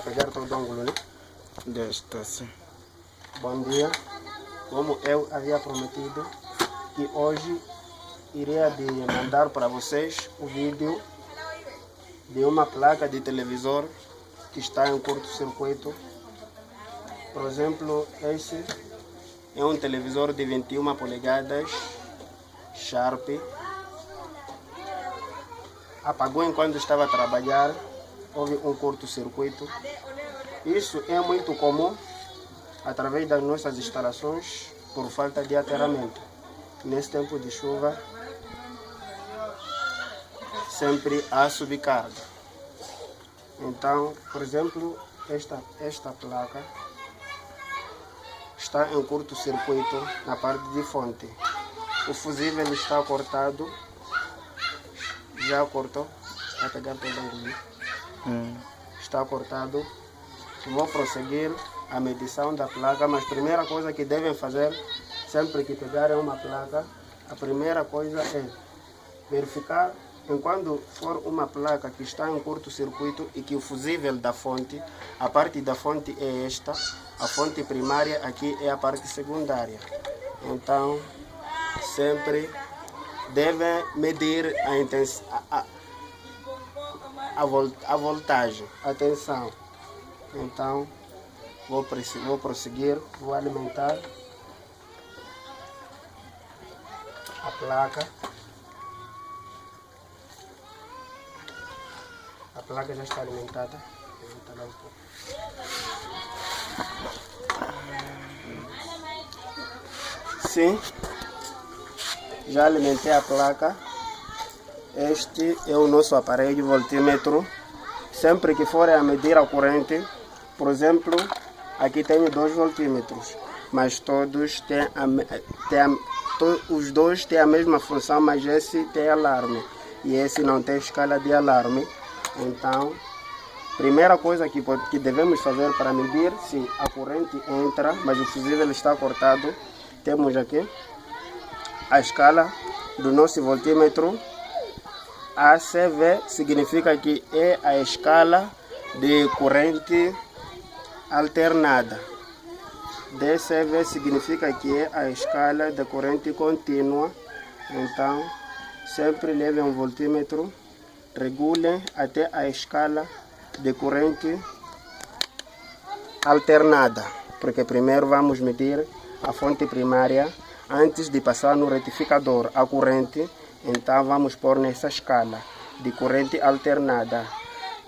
pegar todo o ângulo, né? Desta, sim. Bom dia. Como eu havia prometido, que hoje iria de mandar para vocês o vídeo de uma placa de televisor que está em curto-circuito. Por exemplo, esse é um televisor de 21 polegadas, Sharp. Apagou enquanto estava a trabalhar, houve um curto-circuito. Isso é muito comum através das nossas instalações por falta de aterramento. Nesse tempo de chuva, sempre há subcarga. Então, por exemplo, esta placa está em curto-circuito na parte de fonte. O fusível está cortado. Já cortou? Vai pegar todo o ângulo. Está cortado. Vou prosseguir a medição da placa, mas a primeira coisa que devem fazer, sempre que pegarem uma placa, a primeira coisa é verificar, enquanto for uma placa que está em curto-circuito e que o fusível da fonte, a parte da fonte é esta, a fonte primária aqui é a parte secundária. Então, sempre devem medir a voltagem. Atenção. Então, vou prosseguir, vou alimentar a placa. A placa já está alimentada. Sim, já alimentei a placa. Este é o nosso aparelho voltímetro. Sempre que forem a medir a corrente, por exemplo, aqui tenho 2 voltímetros, mas todos os dois têm a mesma função, mas esse tem alarme e esse não tem escala de alarme. Então, primeira coisa que devemos fazer para medir se a corrente entra, mas o fusível está cortado, temos aqui a escala do nosso voltímetro. ACV significa que é a escala de corrente alternada. DCV significa que é a escala de corrente contínua. Então, sempre levem um voltímetro, regulem até a escala de corrente alternada, porque primeiro vamos medir a fonte primária antes de passar no retificador a corrente. Então vamos pôr nessa escala de corrente alternada.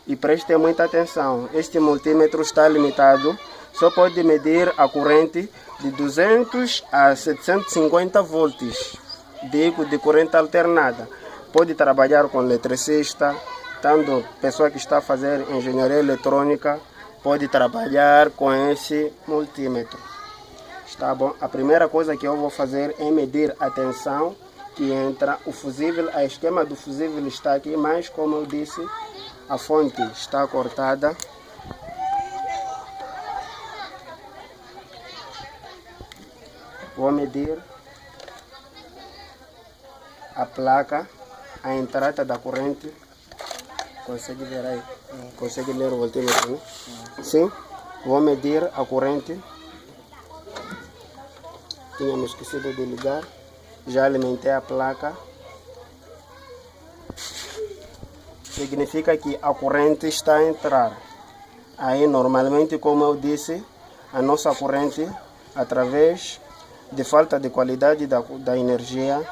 E prestem muita atenção, este multímetro está limitado, só pode medir a corrente de 200 a 750 volts, digo de corrente alternada. Pode trabalhar com eletricista, tanto pessoa que está a fazer engenharia eletrônica, pode trabalhar com esse multímetro. Está bom? A primeira coisa que eu vou fazer é medir a tensão que entra o fusível. A esquema do fusível está aqui, mas como eu disse, a fonte está cortada. Vou medir a placa, a entrada da corrente. Consegue ver aí? Consegue ler o voltímetro, né? Sim. Vou medir a corrente. Tínhamos esquecido de ligar. Já alimentei a placa. Significa que a corrente está a entrar. Aí, normalmente, como eu disse, a nossa corrente, através de falta de qualidade da energia,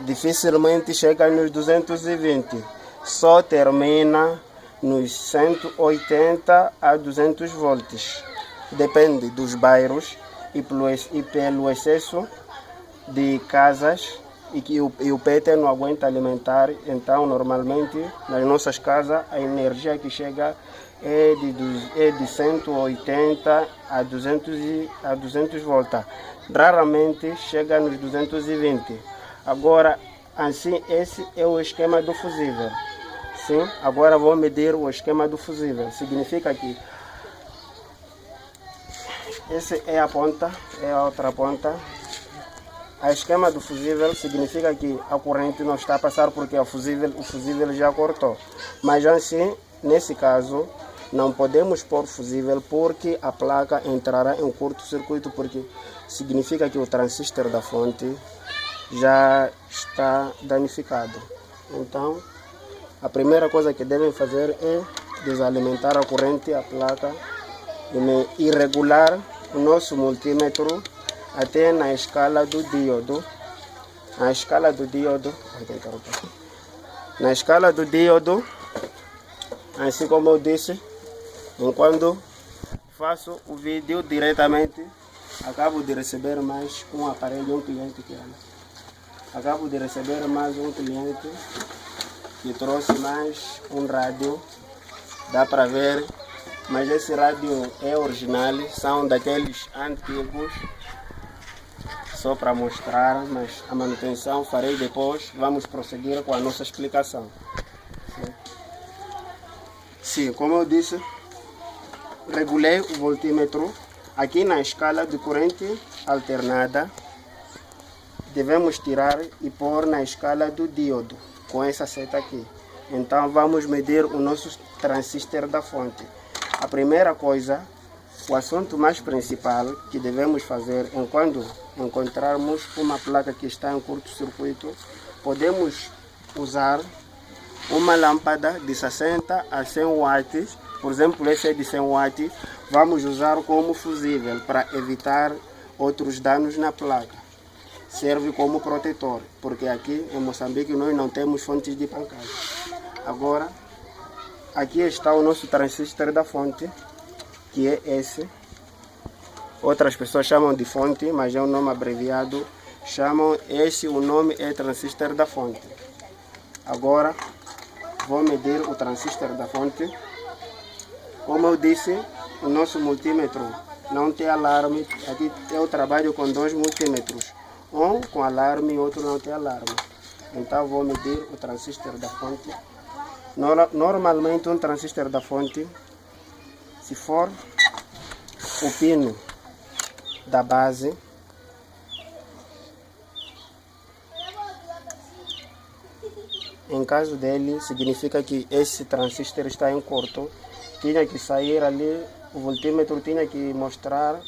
dificilmente chega nos 220. Só termina nos 180 a 200 volts. Depende dos bairros e pelo excesso de casas e que o PT não aguenta alimentar. Então, normalmente, nas nossas casas, a energia que chega é de 180 a 200 volts. Raramente chega nos 220. Agora, assim, esse é o esquema do fusível. Sim, agora vou medir o esquema do fusível. Significa que essa é a ponta, é a outra ponta. A esquema do fusível significa que a corrente não está a passar porque o fusível já cortou. Mas assim, nesse caso, não podemos pôr fusível porque a placa entrará em curto-circuito, porque significa que o transistor da fonte já está danificado. Então, a primeira coisa que devem fazer é desalimentar a corrente, a placa, e regular o nosso multímetro até na escala do díodo. Na escala do díodo, assim como eu disse, enquanto faço o vídeo diretamente, acabo de receber mais um aparelho, um cliente que acabo de receber mais um cliente que trouxe mais um rádio. Dá para ver, mas esse rádio é original, são daqueles antigos, só para mostrar, mas a manutenção farei depois. Vamos prosseguir com a nossa explicação. Sim, como eu disse, regulei o voltímetro. Aqui na escala de corrente alternada, devemos tirar e pôr na escala do díodo, com essa seta aqui. Então vamos medir o nosso transistor da fonte. A primeira coisa, o assunto mais principal que devemos fazer enquanto encontrarmos uma placa que está em curto-circuito, podemos usar uma lâmpada de 60 a 100 watts, por exemplo, esse é de 100 watts, vamos usar como fusível para evitar outros danos na placa. Serve como protetor, porque aqui em Moçambique nós não temos fontes de pancada. Agora, aqui está o nosso transistor da fonte, que é esse. Outras pessoas chamam de fonte, mas é um nome abreviado. Chamam esse, o nome é transistor da fonte. Agora, vou medir o transistor da fonte. Como eu disse, o nosso multímetro não tem alarme. Aqui eu trabalho com dois multímetros. Um com alarme e outro não tem alarme. Então vou medir o transistor da fonte. Normalmente um transistor da fonte, se for o pino da base, em caso dele, significa que esse transistor está em curto. Tinha que sair ali, o voltímetro tinha que mostrar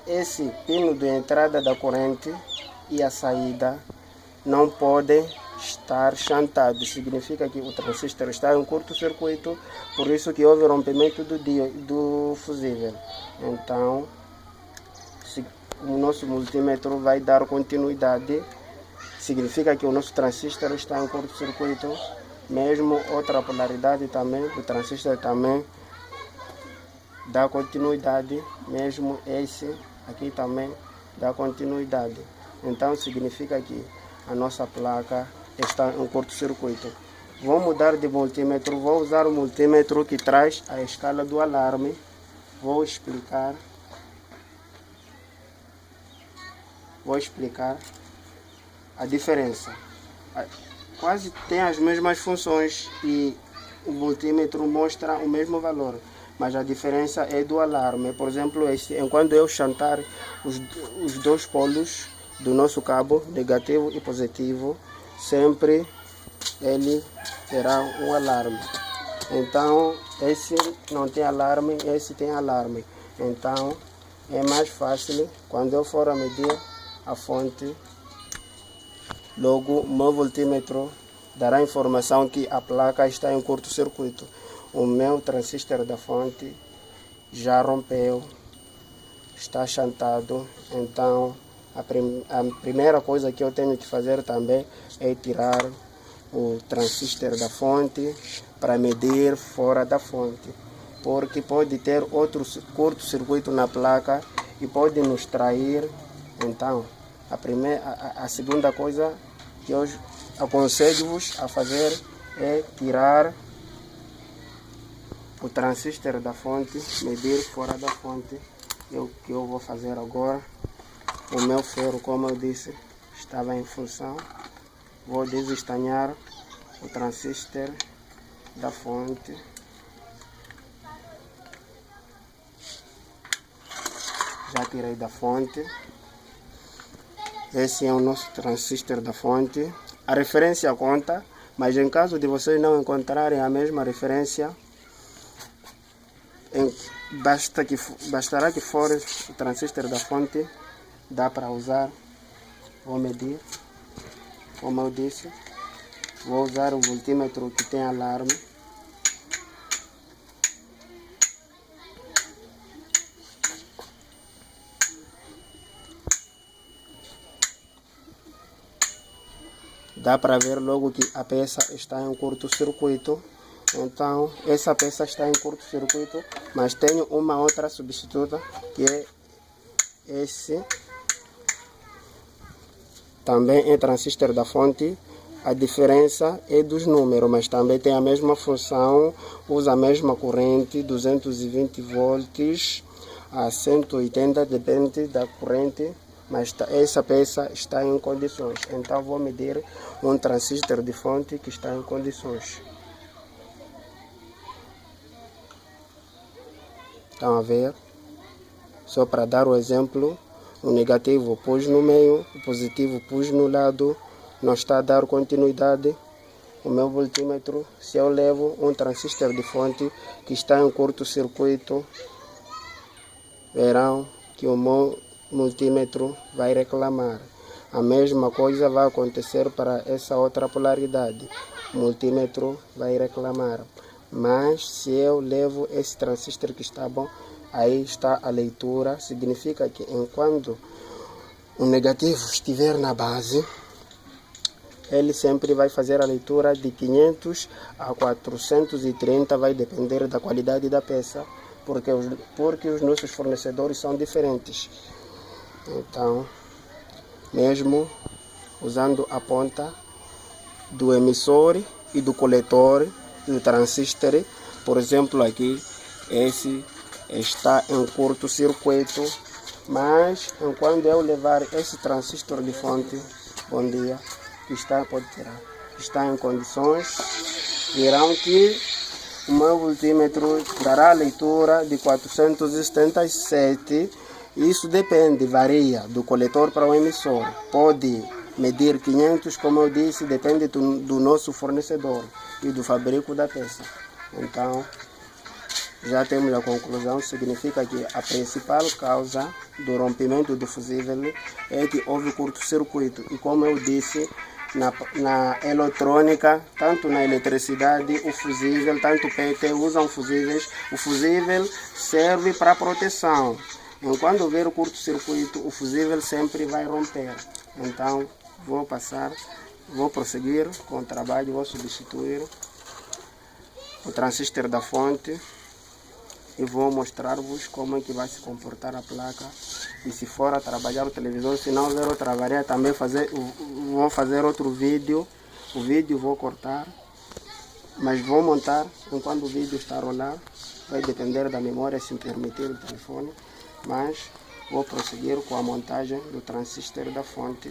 esse pino de entrada da corrente e a saída não podem estar chantados. Significa que o transistor está em curto-circuito, por isso que houve rompimento do fusível. Então, o nosso multímetro vai dar continuidade. Significa que o nosso transistor está em curto-circuito. Mesmo outra polaridade também, o transistor também dá continuidade. Mesmo esse aqui também dá continuidade. Então significa que a nossa placa está em curto-circuito. Vou mudar de multímetro, vou usar o multímetro que traz a escala do alarme. Vou explicar a diferença. Quase tem as mesmas funções e o multímetro mostra o mesmo valor, mas a diferença é do alarme. Por exemplo, enquanto eu chantar os dois polos do nosso cabo, negativo e positivo, sempre ele terá um alarme. Então, esse não tem alarme, esse tem alarme. Então, é mais fácil quando eu for a medir a fonte. Logo, o meu voltímetro dará informação que a placa está em curto-circuito. O meu transistor da fonte já rompeu, está chantado. Então, a primeira coisa que eu tenho que fazer também é tirar o transistor da fonte para medir fora da fonte, porque pode ter outro curto-circuito na placa e pode nos trair. Então, a segunda coisa que eu aconselho-vos a fazer é tirar o transistor da fonte, medir fora da fonte. É o que eu vou fazer agora. O meu ferro, como eu disse, estava em função. Vou desestanhar o transistor da fonte. Já tirei da fonte. Esse é o nosso transistor da fonte. A referência conta, Mas em caso de vocês não encontrarem a mesma referência, bastará que for o transistor da fonte, dá para usar. Vou medir, como eu disse, vou usar o multímetro que tem alarme. Dá para ver logo que a peça está em curto-circuito. Então, essa peça está em curto-circuito, mas tenho uma outra substituta, que é esse. Também é transistor da fonte. A diferença é dos números, mas também tem a mesma função, usa a mesma corrente, 220 volts a 180, depende da corrente. Mas essa peça está em condições. Então vou medir um transistor de fonte que está em condições. Estão a ver? Só para dar o exemplo, o negativo pus no meio, o positivo pus no lado, não está a dar continuidade. O meu voltímetro, se eu levo um transistor de fonte que está em curto-circuito, verão que o meu multímetro vai reclamar. A mesma coisa vai acontecer para essa outra polaridade. O multímetro vai reclamar. Mas se eu levo esse transistor que está bom, aí está a leitura. Significa que enquanto o negativo estiver na base, ele sempre vai fazer a leitura de 500 a 430, vai depender da qualidade da peça, porque os nossos fornecedores são diferentes. Então, mesmo usando a ponta do emissor e do coletor do transistor, por exemplo, aqui, esse está em curto-circuito, mas enquanto eu levar esse transistor de fonte, bom dia, pode tirar, está em condições, verão que o meu voltímetro dará a leitura de 477. Isso depende, varia do coletor para o emissor. Pode medir 500, como eu disse, depende do nosso fornecedor e do fabrico da peça. Então, já temos a conclusão, significa que a principal causa do rompimento do fusível é que houve curto-circuito. E como eu disse, na eletrônica, tanto na eletricidade, o fusível, tanto PT usam fusíveis. O fusível serve para proteção. Enquanto houver o curto-circuito, o fusível sempre vai romper. Então, vou prosseguir com o trabalho, vou substituir o transistor da fonte e vou mostrar-vos como é que vai se comportar a placa. E se for a trabalhar o televisor, se não houver outra variante, também vou fazer outro vídeo. O vídeo vou cortar, mas vou montar enquanto o vídeo está a rolar. Vai depender da memória, se permitir o telefone. Mas vou prosseguir com a montagem do transistor da fonte